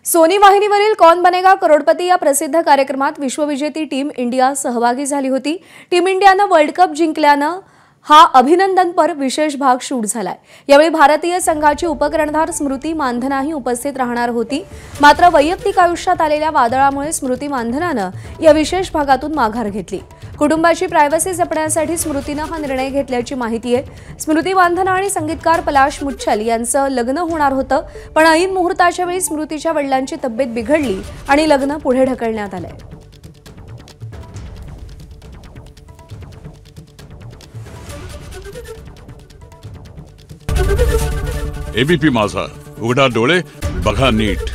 Sony वाहिनीवरील कौन बनेगा करोडपती या प्रसिद्ध कार्यक्रमात विश्वविजेती टीम इंडिया सहभागी झाली होती। टीम इंडियाने वर्ल्ड कप जिंकल्याने हा अभिनंदनपर विशेष भाग शूट झालाय। यावेळी भारतीय संघाची उपकर्णधार स्मृती मानधनाही उपस्थित राहणार होती। मात्र वैयक्तिक आयुष्यात आलेल्या वादळामुळे स्मृती मानधनाने या विशेष भागातून माघार घेतली। कुटुंबाची प्रायव्हसी जपण्यासाठी स्मृतीने हा निर्णय घेतल्याची माहिती आहे। स्मृती मानधना आणि संगीतकार पलाश मुच्छल यांचं लग्न होणार होतं, पण ऐन मुहूर्ताच्या वेळी स्मृतीच्या वडिलांची तब्येत बिघडली आणि लग्न पुढे ढकलण्यात आलंय। एबीपी माझा, उघडा डोळे बघा नीट।